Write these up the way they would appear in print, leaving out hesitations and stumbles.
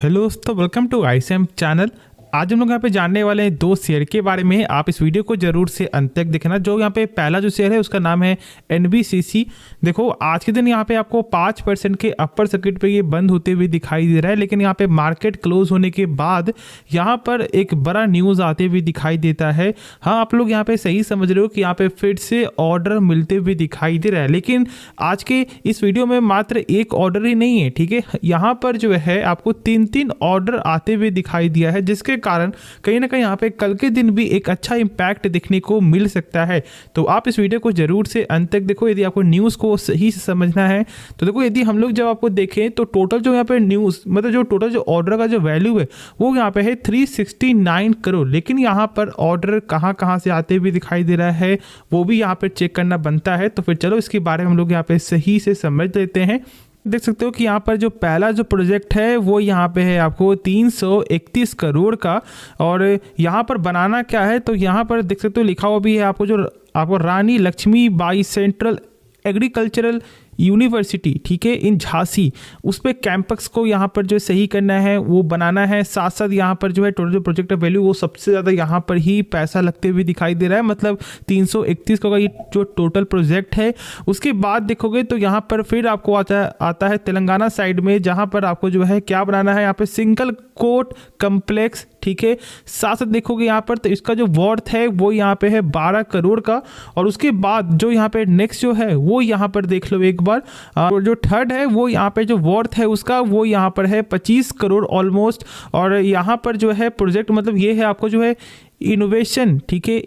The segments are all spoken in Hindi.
हेलो दोस्तों, वेलकम टू आईसीएम चैनल। आज हम लोग यहाँ पे जानने वाले हैं दो शेयर के बारे में। आप इस वीडियो को जरूर से अंत तक देखना। जो यहाँ पे पहला जो शेयर है उसका नाम है एनबीसीसी। देखो आज के दिन यहाँ पे आपको 5% के अपर सर्किट पे ये बंद होते हुए दिखाई दे रहा है, लेकिन यहाँ पे मार्केट क्लोज होने के बाद यहाँ पर एक बड़ा न्यूज़ आते हुए दिखाई देता है। हाँ, आप लोग यहाँ पे सही समझ रहे हो कि यहाँ पे फिर से ऑर्डर मिलते हुए दिखाई दे रहा है, लेकिन आज के इस वीडियो में मात्र एक ऑर्डर ही नहीं है, ठीक है। यहाँ पर जो है आपको 3 ऑर्डर आते हुए दिखाई दिया है, जिसके कारण कहीं ना कहीं यहाँ पे कल के दिन भी एक अच्छा इंपैक्ट देखने को मिल सकता है। तो आप इस वीडियो को जरूर से अंत तक देखो यदि आपको न्यूज़ को सही से समझना है। तो देखो, यदि हम लोग जब आपको देखें तो टोटल जो यहाँ पे न्यूज़ मतलब जो टोटल जो ऑर्डर का जो वैल्यू है वो यहाँ पे है 369 करोड़। लेकिन यहाँ पर ऑर्डर कहाँ से आते हुए दिखाई दे रहा है वो भी यहाँ पे चेक करना बनता है। तो फिर चलो इसके बारे में हम लोग यहाँ पे सही से समझ लेते हैं। देख सकते हो कि यहाँ पर जो पहला जो प्रोजेक्ट है वो यहाँ पे है आपको 331 करोड़ का। और यहाँ पर बनाना क्या है, तो यहाँ पर देख सकते हो लिखा हुआ भी है आपको रानी लक्ष्मीबाई सेंट्रल एग्रीकल्चरल यूनिवर्सिटी, ठीक है, इन झांसी, उस पे कैंपस को यहाँ पर जो सही करना है वो बनाना है। साथ साथ यहाँ पर जो है टोटल जो प्रोजेक्ट वैल्यू वो सबसे ज़्यादा यहाँ पर ही पैसा लगते हुए दिखाई दे रहा है, मतलब 331 का ये जो टोटल प्रोजेक्ट है। उसके बाद देखोगे तो यहाँ पर फिर आपको आता है तेलंगाना साइड में, जहाँ पर आपको जो है क्या बनाना है, यहाँ पे सिंगल कोर्ट कम्प्लेक्स, ठीक है। साथ साथ देखोगे यहाँ पर तो इसका जो वर्थ है वो यहाँ पे है 12 करोड़ का। और उसके बाद जो यहाँ पे नेक्स्ट जो है वो यहाँ पर देख लो एक बार, और जो थर्ड है वो यहाँ पे जो वर्थ है उसका वो यहाँ पर है 25 करोड़ ऑलमोस्ट। और यहाँ पर जो है प्रोजेक्ट मतलब ये है आपको जो है इनोवेशन, ठीक है,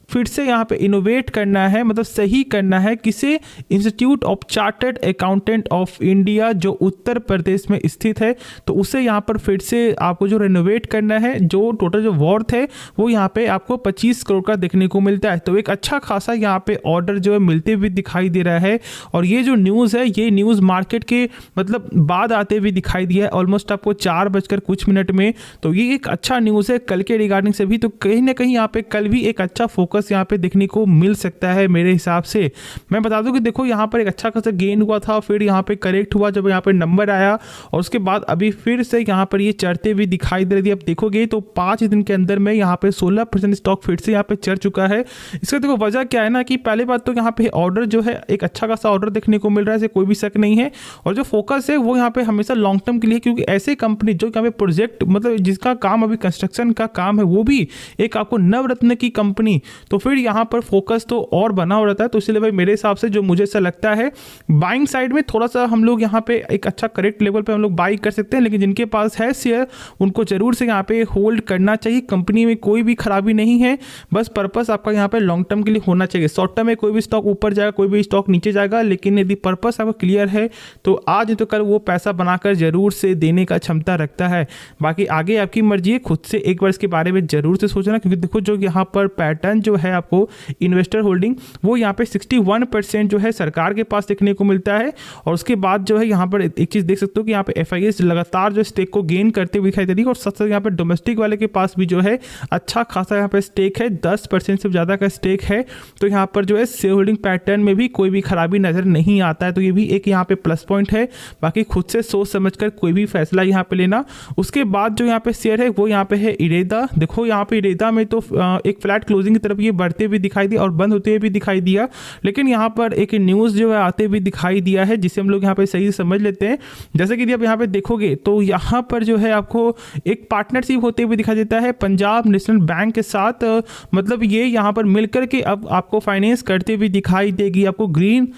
फिर से यहाँ पे इनोवेट करना है, मतलब सही करना है किसे, institute of chartered accountant of India जो उत्तर प्रदेश में स्थित है। तो उसे यहाँ पर फिर से आपको जो रेनोवेट करना है, जो टोटल जो वर्थ है वो यहाँ पे आपको 25 करोड़ का देखने को मिलता है। तो एक अच्छा खासा यहाँ पे ऑर्डर जो है मिलते हुए दिखाई दे रहा है। और ये जो न्यूज़ है ये न्यूज़ मार्केट के मतलब बाद आते हुए दिखाई दिया है ऑलमोस्ट आपको 4:00 में। तो ये एक अच्छा न्यूज़ है कल के रिगार्डिंग से भी। तो कहीं ना कहीं यहाँ पे कल भी एक अच्छा फोकस यहाँ पे देखने को मिल सकता है मेरे हिसाब से। मैं बता दूं कि देखो यहाँ पर एक अच्छा खासा गेन हुआ था, फिर यहाँ पे करेक्ट हुआ जब यहाँ पे नंबर आया, और उसके बाद अभी फिर से यहाँ पर ये चढ़ते हुए दिखाई दे रही है। अब देखोगे तो 5 दिन के अंदर में यहाँ पे 16% स्टॉक फिर से यहाँ पे चढ़ चुका है। इसका देखो वजह क्या है ना, कि पहले बात तो यहाँ पे ऑर्डर जो है एक अच्छा खासा ऑर्डर देखने को मिल रहा है, ऐसे कोई भी शक नहीं है। और जो फोकस है वो यहाँ पे हमेशा लॉन्ग टर्म के लिए, क्योंकि ऐसे कंपनी जो यहाँ पे प्रोजेक्ट मतलब जिसका काम अभी कंस्ट्रक्शन का काम है वो भी एक आपको नवरत्न की कंपनी, तो फिर यहाँ पर फोकस तो और बना हो रहता है। तो इसलिए भाई मेरे हिसाब से जो मुझे ऐसा लगता है बाइंग साइड में थोड़ा सा हम लोग यहाँ पे एक अच्छा करेक्ट लेवल पे हम लोग बाई कर सकते हैं, लेकिन जिनके पास है शेयर उनको जरूर से यहाँ पे होल्ड करना चाहिए। कंपनी में कोई भी खराबी नहीं है, बस पर्पस आपका यहाँ पे लॉन्ग टर्म के लिए होना चाहिए। शॉर्ट टर्म में कोई भी स्टॉक ऊपर जाएगा, कोई भी स्टॉक नीचे जाएगा, लेकिन यदि पर्पस आपका क्लियर है तो आज तो कल वो पैसा बनाकर जरूर से देने का क्षमता रखता है। बाकी आगे आपकी मर्जी है, खुद से एक बार इसके बारे में जरूर से सोचना, क्योंकि देखो जो यहाँ पर पैटर्न जो है आपको इन्वेस्टर होल्डिंग वो यहाँ पे 61% जो है सरकार के पास देखने को मिलता है। और उसके बाद जो है यहाँ पर एक चीज़ देख सकते हो कि यहाँ पे FIS लगातार जो स्टेक को गेन करते हुए दिखाई दे रही है। और साथ साथ यहाँ पे डोमेस्टिक वाले के पास भी जो है अच्छा खासा यहाँ पे स्टेक है, 10% से ज़्यादा का स्टेक है। तो यहाँ पर जो है शेयर होल्डिंग पैटर्न में भी कोई भी खराबी नज़र नहीं आता है। तो ये भी एक यहाँ पे प्लस पॉइंट है। बाकी खुद से सोच समझ कर कोई भी फैसला यहाँ पे लेना। उसके बाद जो यहाँ पे शेयर है वो यहाँ पे है इरेदा। देखो यहाँ पे इरेदा में तो एक फ्लैट क्लोजिंग की तरफ ये बढ़ते हुए दिखाई दिया और बंद होते हुए भी दिखाई दिया, लेकिन यहाँ पर एक न्यूज़ जो है आते हुए दिखाई दिया है, जिसे हम लोग यहाँ पे सही से समझ लेते हैं। जैसे कि आप यहाँ पे देखोगे तो यहाँ पर जो है आपको एक पार्टनरशिप होते हुए दिखाई देता है पंजाब नेशनल बैंक के साथ। मतलब ये यहाँ पर मिलकर के अब आपको फाइनेंस करते हुए दिखाई देगी आपको ग्रीन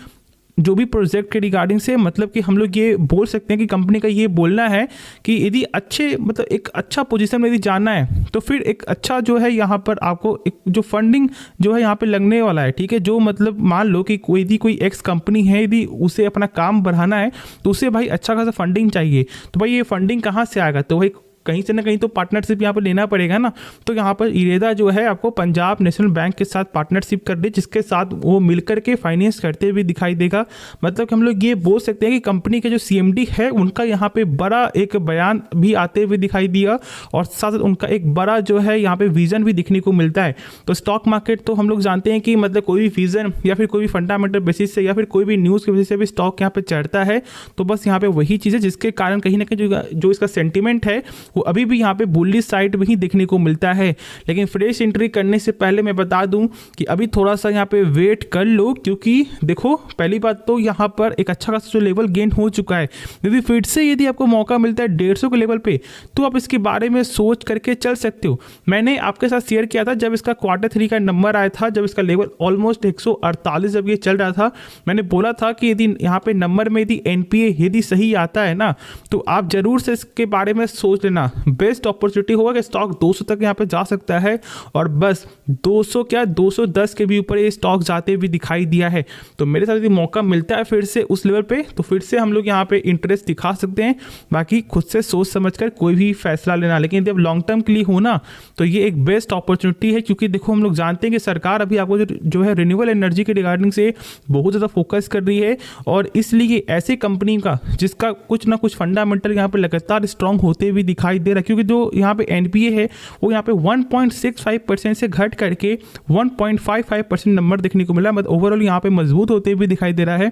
जो भी प्रोजेक्ट के रिगार्डिंग से। मतलब कि हम लोग ये बोल सकते हैं कि कंपनी का ये बोलना है कि यदि अच्छे मतलब एक अच्छा पोजीशन में यदि जाना है तो फिर एक अच्छा जो है यहाँ पर आपको एक जो फंडिंग जो है यहाँ पे लगने वाला है, ठीक है। जो मतलब मान लो कि कोई एक्स कंपनी है, यदि उसे अपना काम बढ़ाना है तो उसे भाई अच्छा खासा फंडिंग चाहिए। तो भाई ये फंडिंग कहाँ से आएगा, तो भाई कहीं से ना कहीं तो पार्टनरशिप यहाँ पर लेना पड़ेगा ना। तो यहाँ पर इरेदा जो है आपको पंजाब नेशनल बैंक के साथ पार्टनरशिप कर रही है, जिसके साथ वो मिलकर के फाइनेंस करते हुए दिखाई देगा। मतलब कि हम लोग ये बोल सकते हैं कि कंपनी के जो CMD है उनका यहाँ पे बड़ा एक बयान भी आते हुए दिखाई दिया, और साथ साथ उनका एक बड़ा जो है यहाँ पे विजन भी दिखने को मिलता है। तो स्टॉक मार्केट तो हम लोग जानते हैं कि मतलब कोई भी विजन या फिर कोई भी फंडामेंटल बेसिस से या फिर कोई भी न्यूज़ के बेसिस से भी स्टॉक यहाँ पे चढ़ता है। तो बस यहाँ पे वही चीज़ है जिसके कारण कहीं ना कहीं जो इसका सेंटिमेंट है वो अभी भी यहाँ पे बुलिश साइड में ही देखने को मिलता है। लेकिन फ्रेश एंट्री करने से पहले मैं बता दूं कि अभी थोड़ा सा यहाँ पे वेट कर लो, क्योंकि देखो पहली बात तो यहाँ पर एक अच्छा खासा जो लेवल गेन हो चुका है। यदि फिर से यदि आपको मौका मिलता है 150 के लेवल पे तो आप इसके बारे में सोच करके चल सकते हो। मैंने आपके साथ शेयर किया था जब इसका Q3 का नंबर आया था, जब इसका लेवल ऑलमोस्ट 148 जब ये चल रहा था, मैंने बोला था कि यदि यहाँ पे नंबर में यदि NPA यदि सही आता है ना तो आप जरूर से इसके बारे में सोच लेना। बेस्ट अपॉर्चुनिटी होगा कि स्टॉक 200 तक यहाँ पे जा सकता है, और बस 200 क्या 210 के भी ऊपर ये स्टॉक जाते भी दिखाई दिया है। तो मेरे साथ यदि मौका मिलता है फिर से उस लेवल पे तो फिर से हम लोग यहाँ पे इंटरेस्ट दिखा सकते हैं। बाकी खुद से सोच समझकर कोई भी फैसला लेना, लेकिन जब लॉन्ग टर्म के लिए हो ना तो ये एक बेस्ट अपॉर्चुनिटी है। क्योंकि देखो हम लोग जानते हैं कि सरकार अभी आपको जो है रिन्यूएबल एनर्जी के रिगार्डिंग से बहुत ज़्यादा फोकस कर रही है, और इसलिए ऐसे कंपनी का जिसका कुछ ना कुछ फंडामेंटल यहाँ पे लगातार स्ट्रांग होते हुए दिखाई दे रहा है। क्योंकि जो यहाँ पे NPA है वो यहाँ पे 1.65% से घट करके 1.55% नंबर देखने को मिला, मतलब ओवरऑल यहाँ पे मजबूत होते हुए दिखाई दे रहा है।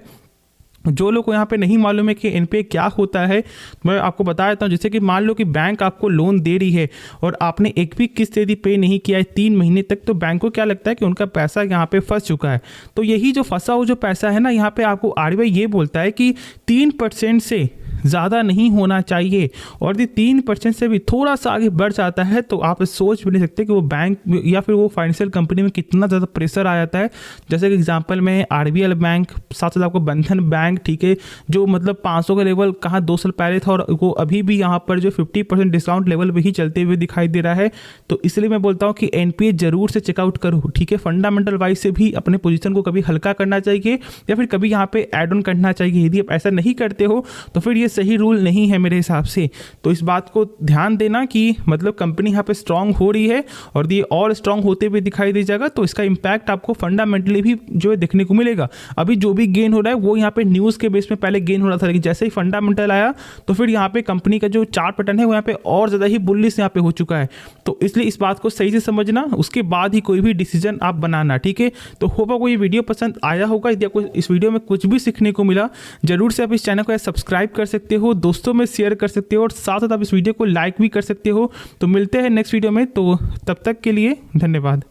जो लोग को यहाँ पे नहीं मालूम है कि NPA क्या होता है मैं आपको बता देता हूँ। जैसे कि मान लो कि बैंक आपको लोन दे रही है और आपने एक भी किस्त यदि पे नहीं किया है 3 महीने तक, तो बैंक को क्या लगता है कि उनका पैसा यहाँ पे फंस चुका है। तो यही जो फंसा हुआ जो पैसा है ना, यहाँ पे आपको RBI ये बोलता है कि 3% से ज़्यादा नहीं होना चाहिए, और यदि 3% से भी थोड़ा सा आगे बढ़ जाता है तो आप सोच भी नहीं सकते कि वो बैंक या फिर वो फाइनेंशियल कंपनी में कितना ज़्यादा प्रेशर आ जाता है। जैसे कि एग्जांपल में RBL बैंक, साथ साथ आपको बंधन बैंक, ठीक है, जो मतलब 500 का लेवल कहाँ 2 साल पहले था और वो अभी भी यहाँ पर जो 50% डिस्काउंट लेवल पे ही चलते हुए दिखाई दे रहा है। तो इसलिए मैं बोलता हूँ कि NPA जरूर से चेकआउट करो, ठीक है। फंडामेंटल वाइज से भी अपने पोजीशन को कभी हल्का करना चाहिए या फिर कभी यहाँ पे ऐड ऑन करना चाहिए। यदि आप ऐसा नहीं करते हो तो फिर ये सही रूल नहीं है मेरे हिसाब से। तो इस बात को ध्यान देना कि मतलब कंपनी यहाँ पे स्ट्रांग हो रही है और ये और स्ट्रांग होते हुए दिखाई दे जाएगा तो इसका इंपैक्ट आपको फंडामेंटली भी जो है देखने को मिलेगा। अभी जो भी गेन हो रहा है वो यहाँ पे न्यूज़ के बेस में पहले गेन हो रहा था, लेकिन जैसे ही फंडामेंटल आया तो फिर यहाँ पे कंपनी का जो चार्ट पैटर्न है वो यहाँ पे और ज़्यादा ही बुलिश यहाँ पे हो चुका है। तो इसलिए इस बात को सही से समझना, उसके बाद ही कोई भी डिसीजन आप बनाना, ठीक है। तो होप आपको ये वीडियो पसंद आया होगा। यदि आपको इस वीडियो में कुछ भी सीखने को मिला जरूर से आप इस चैनल को सब्सक्राइब कर सकते हो, दोस्तों में शेयर कर सकते हो और साथ साथ आप इस वीडियो को लाइक भी कर सकते हो। तो मिलते हैं नेक्स्ट वीडियो में, तो तब तक के लिए धन्यवाद।